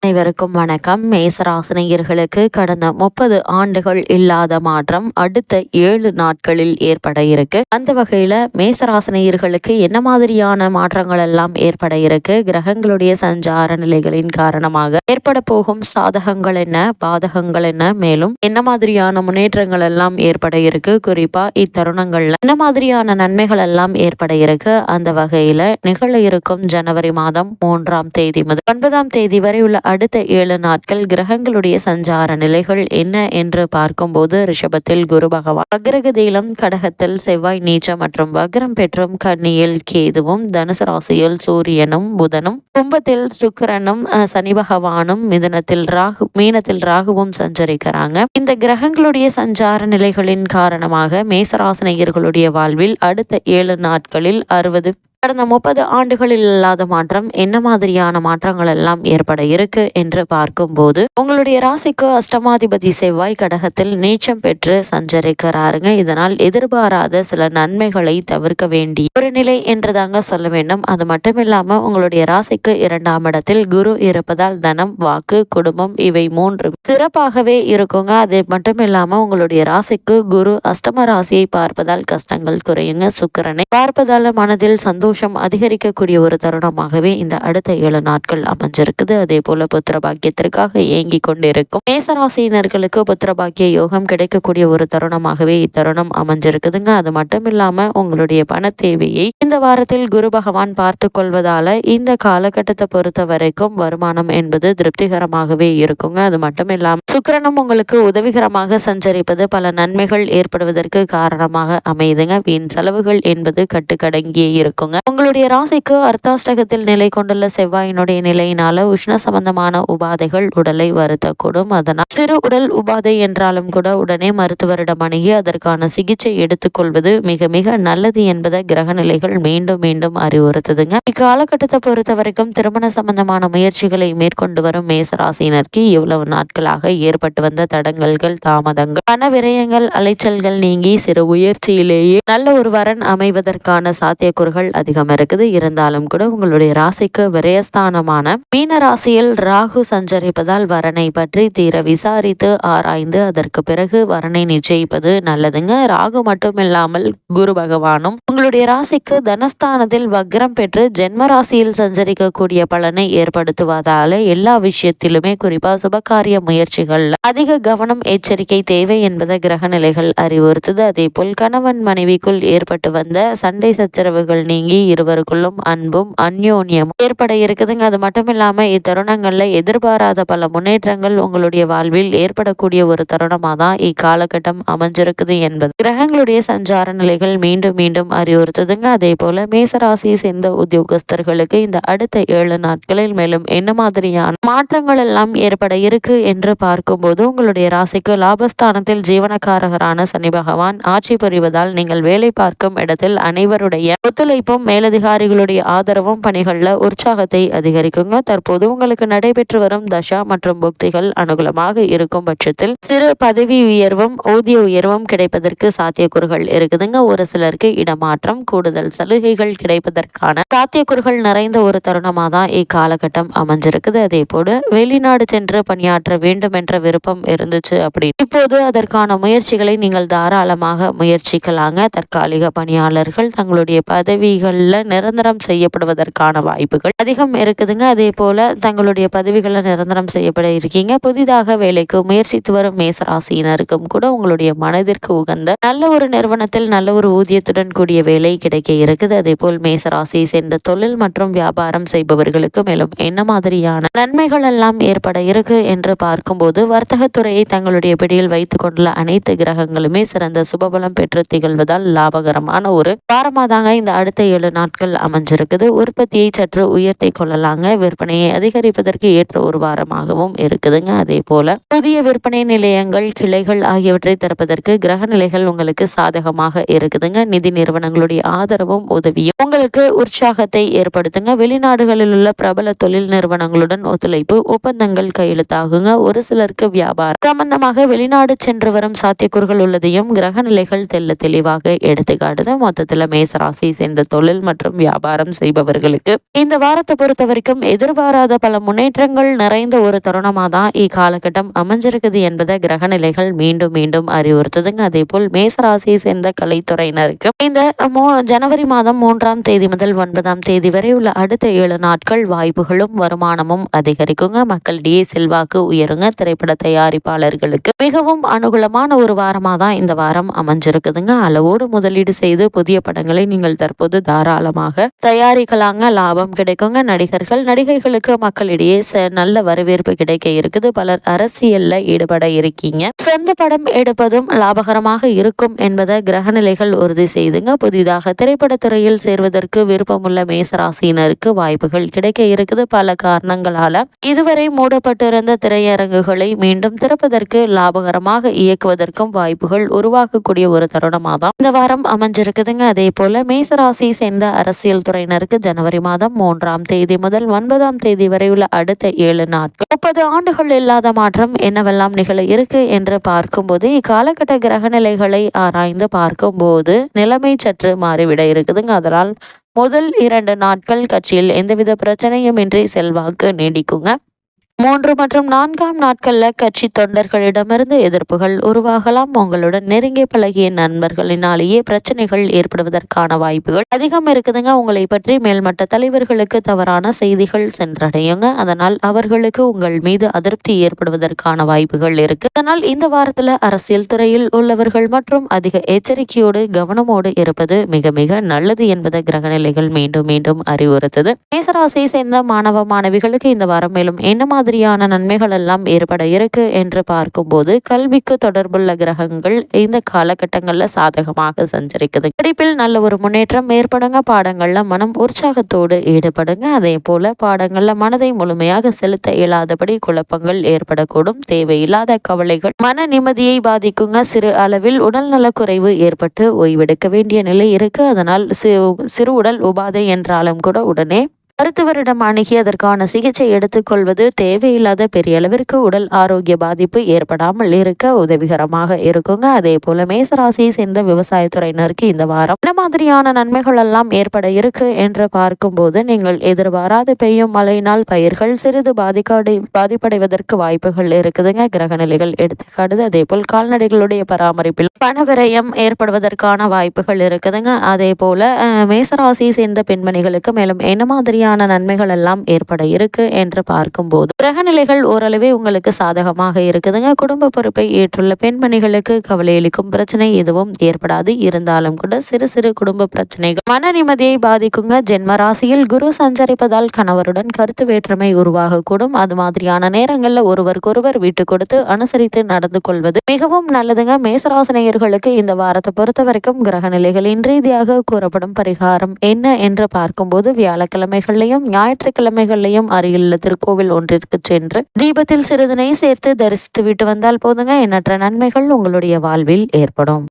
அனைவருக்கும் வணக்கம். மேசராசினியர்களுக்கு கடந்த 30 ஆண்டுகள் இல்லாத மாற்றம் அடுத்த 7 நாட்களில் ஏற்பட இருக்கு. அந்த வகையில மேசராசினியர்களுக்கு என்ன மாதிரியான மாற்றங்கள் எல்லாம் ஏற்பட இருக்கு, கிரகங்களுடைய சஞ்சார நிலைகளின் காரணமாக ஏற்பட போகும் சாதகங்கள் என்ன, பாதகங்கள் என்ன, மேலும் என்ன மாதிரியான முன்னேற்றங்கள் எல்லாம் ஏற்பட இருக்கு, குறிப்பா இத்தருணங்கள்ல என்ன மாதிரியான நன்மைகள் எல்லாம் ஏற்பட இருக்கு, அந்த வகையில நிகழ இருக்கும் ஜனவரி மாதம் 3ஆம் தேதி முதல் 9ஆம் தேதி வரை உள்ள அடுத்த 7 நாட்கள் கிரகங்களுடைய சஞ்சார நிலைகள் என்ன என்று பார்க்கும்போது, ரிஷபத்தில் குரு பகவான், வக்ரகதியிலும் கடகத்தில் செவ்வாய் நீச்சம் மற்றும் வக்ரம் பெற்றும் கன்னியில் கேதுவும், தனுசு ராசியில் சூரியனும் புதனும், கும்பத்தில் சுக்கிரனும் சனி பகவானும், மீனத்தில் ராகுவும் சஞ்சரிக்கிறாங்க. இந்த கிரகங்களுடைய சஞ்சார நிலைகளின் காரணமாக மேசராசினியர்களுடைய வாழ்வில் அடுத்த 7 நாட்களில் கடந்த 30 ஆண்டுகளில் இல்லாத மாற்றம் என்ன மாதிரியான மாற்றங்கள் எல்லாம் ஏற்பட இருக்கு என்று பார்க்கும்போது, உங்களுடைய ராசிக்கு அஷ்டமாதிபதி செவ்வாய் கடகத்தில் நீச்சம் பெற்று சஞ்சரிக்கிறாருங்க. இதனால் எதிர்பாராத சில நன்மைகளை தவிர்க்க வேண்டிய ஒரு நிலை என்று தாங்க சொல்ல வேண்டும். அது மட்டும் இல்லாம உங்களுடைய ராசிக்கு 2ஆம் இடத்தில் குரு இருப்பதால் தனம், வாக்கு, குடும்பம் இவை 3 சிறப்பாகவே இருக்குங்க. அது மட்டும் இல்லாம உங்களுடைய ராசிக்கு குரு அஷ்டம ராசியை பார்ப்பதால் கஷ்டங்கள் குறையுங்க. சுக்கிரனை பார்ப்பதால மனதில் சந்தோஷம் அதிகரிக்கக்கூடிய ஒரு தருணமாகவே இந்த அடுத்த 7 நாட்கள் அமைஞ்சிருக்குது. அதே போல புத்திர பாக்கியத்திற்காக ஏங்கி கொண்டிருக்கும் மேசராசியினர்களுக்கு புத்திர பாக்கிய யோகம் கிடைக்கக்கூடிய ஒரு தருணமாகவே இத்தருணம் அமைஞ்சிருக்குதுங்க. அது மட்டும் இல்லாம உங்களுடைய பண தேவையை இந்த வாரத்தில் குரு பகவான் பார்த்து கொள்வதால இந்த காலகட்டத்தை பொறுத்த வரைக்கும் வருமானம் என்பது திருப்திகரமாகவே இருக்குங்க. அது மட்டும் இல்லாம சுக்கிரனும் உங்களுக்கு உதவிகரமாக சஞ்சரிப்பது பல நன்மைகள் ஏற்படுவதற்கு காரணமாக அமையுதுங்க. வீண் செலவுகள் என்பது கட்டுக்கடங்கியே இருக்குங்க. உங்களுடைய ராசிக்கு அர்த்தாஷ்டகத்தில் நிலை கொண்டுள்ள செவ்வாயினுடைய நிலையினால உஷ்ண சம்பந்தமான உபாதைகள் உடலை வருத்தக்கூடும். அதனால் சிறு உடல் உபாதை என்றாலும் கூட உடனே மருத்துவரிடம் அணுகி அதற்கான சிகிச்சை எடுத்துக்கொள்வது மிக மிக நல்லது என்பதை கிரக நிலைகள் மீண்டும் மீண்டும் அறிவுறுத்துதுங்க. இக்காலகட்டத்தை பொறுத்த வரைக்கும் திருமண சம்பந்தமான முயற்சிகளை மேற்கொண்டு வரும் மேசராசினருக்கு இவ்வளவு நாட்களாக ஏற்பட்டு வந்த தடங்கல்கள், தாமதங்கள், பண விரயங்கள், அலைச்சல்கள் நீங்கி சிறு முயற்சியிலேயே நல்ல ஒரு வரன் அமைவதற்கான சாத்தியக்கூறுகள் அதிகம் இருக்குது. இருந்தாலும் கூட உங்களுடைய ராசிக்கு விரயஸ்தானமான மீன ராசியில் ராகு சஞ்சரிப்பதால் வரனை பற்றி தீர விசாரித்து ஆராய்ந்து அதற்கு பிறகு வரனை நிச்சயிப்பது நல்லதுங்க. ராகு மட்டுமில்லாமல் குரு பகவானும் உங்களுடைய ராசிக்கு தனஸ்தானத்தில் வக்ரம் பெற்று ஜென்ம ராசியில் சஞ்சரிக்கக்கூடிய பலனை ஏற்படுத்துவதால எல்லா விஷயத்திலுமே குறிப்பா சுபகாரிய முயற்சிகள்ல அதிக கவனம், எச்சரிக்கை தேவை என்பதை கிரக நிலைகள் அறிவுறுத்துது. அதே போல் கணவன் மனைவிக்குள் ஏற்பட்டு வந்த சண்டை சச்சரவுகள் நீங்கி இருவருக்குள்ளும் அன்பும் அந்யோன்யமும் ஏற்பட இருக்குதுங்க. அது மட்டும் இல்லாம இத்தருணங்கள்ல எதிர்பாராத பல முன்னேற்றங்கள் உங்களுடைய வாழ்வில் ஏற்படக்கூடிய ஒரு தருணமா தான் இக்காலகட்டம் அமைஞ்சிருக்குது என்பது கிரகங்களுடைய சஞ்சார நிலைகள் மீண்டும் மீண்டும் அறிவுறுத்துதுங்க. அதே போல மேசராசியை சேர்ந்த உத்தியோகஸ்தர்களுக்கு இந்த அடுத்த 7 நாட்களில் மேலும் என்ன மாதிரியான மாற்றங்கள் எல்லாம் ஏற்பட இருக்கு என்று பார்க்கும்போது, உங்களுடைய ராசிக்கு லாபஸ்தானத்தில் ஜீவனக்காரகரான சனி பகவான் ஆட்சி புரிவதால் நீங்கள் வேலை பார்க்கும் இடத்தில் அனைவருடைய ஒத்துழைப்பும் மேலதிகாரிகளுடைய ஆதரவும் பணிகள்ல உற்சாகத்தை அதிகரிக்குங்க. தற்போது உங்களுக்கு நடைபெற்று வரும் தசா மற்றும் புக்திகள் அனுகூலமாக இருக்கும் பட்சத்தில் சிறு பதவி உயர்வும் ஊதிய உயர்வும் கிடைப்பதற்கு சாத்தியக்கூறுகள் இருக்குதுங்க. ஒரு சிலருக்கு இடமாற்றம், கூடுதல் சலுகைகள் கிடைப்பதற்கான சாத்தியக்கூறுகள் நிறைந்த ஒரு தருணமா தான் இக்காலகட்டம் அமைஞ்சிருக்குது. அதே போல வெளிநாடு சென்று பணியாற்ற வேண்டும் என்ற விருப்பம் இருந்துச்சு அப்படி இப்போது அதற்கான முயற்சிகளை நீங்கள் தாராளமாக முயற்சிக்கலாங்க. தற்காலிக பணியாளர்கள் தங்களுடைய பதவிகள்ல நிரந்தரம் செய்யப்படுவதற்கான வாய்ப்புகள் அதிகம் இருக்குதுங்க. அதே போல தங்களுடைய பதவிகளை நிரந்தரம் செய்யப்பட இருக்கீங்க. புதிதாக வேலைக்கு முயற்சித்து வரும் மேசராசியினருக்கும் கூட உங்களுடைய மனதிற்கு உகந்த நல்ல ஒரு நிறுவனத்தில் நல்ல ஒரு ஊதியத்துடன் கூடிய வேலை கிடைக்க இருக்குது. அதே போல் மேசராசியை சேர்ந்த தொழில் மற்றும் வியாபாரம் செய்பவர்களுக்கு மேலும் என்ன மாதிரியான நன்மைகள் எல்லாம் ஏற்பட இருக்கு என்று பார்க்கும்போது, வர்த்தகத்துறையை தங்களுடைய பிடியில் வைத்துக் கொண்டுள்ள அனைத்து கிரகங்களுமே சிறந்த சுபபலம் பெற்று திகழ்வதால் லாபகரமான ஒரு வாரமாதாங்க இந்த அடுத்த 7 நாட்கள் அமைஞ்சிருக்குது. உற்பத்தியை சற்று உயர்த்தி கொள்ளலாங்க. விற்பனையை அதிகரிப்பதற்கு ஏற்ற ஒரு வாரமாகவும் இருக்குதுங்க. அதே போல புதிய விற்பனை நிலையங்கள், கிளைகள் ஆகியவற்றை திறப்பதற்கு கிரக நிலைகள் உங்களுக்கு சாதகமாக இருக்குதுங்க. நிதி நிறுவனங்களுடைய ஆதரவும் உதவியும் உங்களுக்கு உற்சாகத்தை ஏற்படுத்துங்க. வெளிநாடுகளில் உள்ள பிரபல தொழில் நிறுவனங்களுடன் ஒத்துழைப்பு ஒப்பந்தங்கள் கையெழுத்தாகுங்க. ஒரு சிலருக்கு வியாபாரம் சம்பந்தமாக வெளிநாடு சென்று வரும் சாத்தியக்கூறுகள் உள்ளதையும் கிரக நிலைகள் தெளிவாக எடுத்துக்காட்டுது. மொத்தத்துல மேசராசி சேர்ந்த தொழில் தொழில் மற்றும் வியாபாரம் செய்பவர்களுக்கு இந்த வாரத்தை பொறுத்த வரைக்கும் எதிர்பாராத பல முன்னேற்றங்கள் நிறைந்த ஒரு தருணமா தான் இக்காலகட்டம் அமைஞ்சிருக்குது என்பதை கிரக நிலைகள் மீண்டும் மீண்டும் அறிவுறுத்துதுங்க. அதே போல் மேசராசியை சேர்ந்த கலைத்துறையினருக்கு இந்த ஜனவரி மாதம் 3ஆம் தேதி முதல் 9ஆம் தேதி வரை உள்ள அடுத்த 7 நாட்கள் வாய்ப்புகளும் வருமானமும் அதிகரிக்குங்க. மக்களிடையே செல்வாக்கு உயருங்க. திரைப்பட தயாரிப்பாளர்களுக்கு மிகவும் அனுகூலமான ஒரு வாரமா தான் இந்த வாரம் அமைஞ்சிருக்குதுங்க. அளவோடு முதலீடு செய்து புதிய படங்களை நீங்கள் தற்போது தாராளமாக தயாரிக்கலாங்க. லாபம் கிடைக்குங்க. நடிகர்கள் நடிகைகளுக்கு மக்களிடையே நல்ல வரவேற்பு கிடைக்க இருக்குது. பலர் அரசியல்ல ஈடுபட இருக்கீங்க. சொந்த படம் எடுப்பதும் லாபகரமாக இருக்கும் என்பதை கிரகநிலைகள் உறுதி செய்துங்க. புதிதாக திரைப்படத்துறையில் சேர்வதற்கு விருப்பமுள்ள மேசராசியினருக்கு வாய்ப்புகள் கிடைக்க இருக்குது. பல காரணங்களால இதுவரை மூடப்பட்டிருந்த திரையரங்குகளை மீண்டும் திறப்பதற்கு லாபகரமாக இயக்குவதற்கும் வாய்ப்புகள் உருவாக்கக்கூடிய ஒரு தருணமாக தான் இந்த வாரம் அமைஞ்சிருக்குதுங்க. அதே போல மேசராசியை சேர்ந்த அரசியல் துறையினருக்கு ஜனவரி மாதம் 3ஆம் தேதி முதல் 9ஆம் தேதி வரை உள்ள அடுத்த 7 நாட்கள் 30 ஆண்டுகள் இல்லாத மாற்றம் என்னவெல்லாம் நிகழ இருக்கு என்று பார்க்கும்போது இக்காலகட்ட கிரக நிலைகளை ஆராய்ந்து பார்க்கும்போது நிலைமை சற்று மாறிவிட இருக்குதுங்க. அதனால் முதல் 2 நாட்கள் கட்சியில் எந்தவித பிரச்சனையும் இன்றி செல்வாக்கு நீடிக்குங்க. 3 மற்றும் 4ஆம் நாட்கள்ல கட்சி தொண்டர்களிடமிருந்து எதிர்ப்புகள் உருவாகலாம். உங்களுடன் நெருங்கிய பழகிய நண்பர்களினாலேயே பிரச்சனைகள் ஏற்படுவதற்கான வாய்ப்புகள் அதிகம் இருக்குதுங்க. உங்களை பற்றி மேல்மட்ட தலைவர்களுக்கு தவறான செய்திகள் சென்றடையுங்க. அதனால் அவர்களுக்கு உங்கள் மீது அதிருப்தி ஏற்படுவதற்கான வாய்ப்புகள் இருக்கு. அதனால் இந்த வாரத்துல அரசியல் துறையில் உள்ளவர்கள் மற்றும் அதிக எச்சரிக்கையோடு கவனமோடு இருப்பது மிக மிக நல்லது என்பதை கிரகநிலைகள் மீண்டும் மீண்டும் அறிவுறுத்தது. மேசராசியை சேர்ந்த மாணவ மாணவிகளுக்கு இந்த வாரம் மேலும் என்ன மாதிரியான நன்மைகள் எல்லாம் ஏற்பட இருக்கு என்று பார்க்கும்போது கல்விக்கு தொடர்புள்ள கிரகங்கள் இந்த காலகட்டங்கள்ல சாதகமாக சஞ்சரிக்குது. படிப்பில் நல்ல ஒரு முன்னேற்றம் ஏற்படுங்க. பாடங்கள்ல மனம் உற்சாகத்தோடு ஈடுபடுங்க. அதே போல பாடங்கள்ல மனதை முழுமையாக செலுத்த இயலாதபடி குழப்பங்கள் ஏற்படக்கூடும். தேவையில்லாத கவலைகள் மன நிம்மதியை பாதிக்குங்க. சிறு அளவில் உடல் நலக்குறைவு ஏற்பட்டு ஓய்வெடுக்க வேண்டிய நிலை இருக்கு. அதனால் சிறு உடல் உபாதை என்றாலும் கூட உடனே மருத்துவரிடம் அணுகி அதற்கான சிகிச்சை எடுத்துக்கொள்வது தேவையில்லாத பெரிய அளவிற்கு உடல் ஆரோக்கிய பாதிப்பு ஏற்படாமல் இருக்க உதவிகரமாக இருக்குங்க. அதே போல மேசராசியை சேர்ந்த விவசாயத்துறையினருக்கு இந்த வாரம் என்ன மாதிரியான நன்மைகள் எல்லாம் ஏற்பட இருக்கு என்று பார்க்கும்போது நீங்கள் எதிர்பாராத பெய்யும் மழையினால் பயிர்கள் சிறிது பாதிப்படைவதற்கு வாய்ப்புகள் இருக்குதுங்க. கிரகநிலைகள் எடுத்துக்காட்டுது. அதே போல் கால்நடைகளுடைய பராமரிப்பில் பணவிரயம் ஏற்படுவதற்கான வாய்ப்புகள் இருக்குதுங்க. அதே போல மேசராசியை சேர்ந்த பெண்மணிகளுக்கு மேலும் என்ன மாதிரியான நன்மைகள் எல்லாம் ஏற்பட இருக்கு என்று பார்க்கும்போது கிரகநிலைகள் ஓரளவே உங்களுக்கு சாதகமாக இருக்குதுங்க. குடும்ப பொறுப்பை ஏற்றுள்ள பெண்மணிகளுக்கு கவலையளிக்கும் பிரச்சனை எதுவும் ஏற்படாது. இருந்தாலும் கூட சிறு சிறு குடும்ப பிரச்சனைகள் மன நிம்மதியை பாதிக்குங்க. ஜென்ம ராசியில் குரு சஞ்சரிப்பதால் கணவருடன் கருத்து வேற்றுமை உருவாகக்கூடும். அது மாதிரியான நேரங்கள்ல ஒருவருக்கொருவர் விட்டு கொடுத்து அனுசரித்து நடந்து கொள்வது மிகவும் நல்லதுங்க. மேசராசினியர்களுக்கு இந்த வாரத்தை பொறுத்த வரைக்கும் கிரகநிலைகளின் ரீதியாக கூறப்படும் பரிகாரம் என்ன என்று பார்க்கும்போது வியாழக்கிழமைகள் ஞாயிற்றுக்கிழமைகள்லையும் அருகிலுள்ள திருக்கோவில் ஒன்றிற்கு சென்று தீபத்தில் சிறிது நெய் சேர்த்து தரிசித்து விட்டு வந்தால் போதுங்க. எண்ணற்ற நன்மைகள் உங்களுடைய வாழ்வில் ஏற்படும்.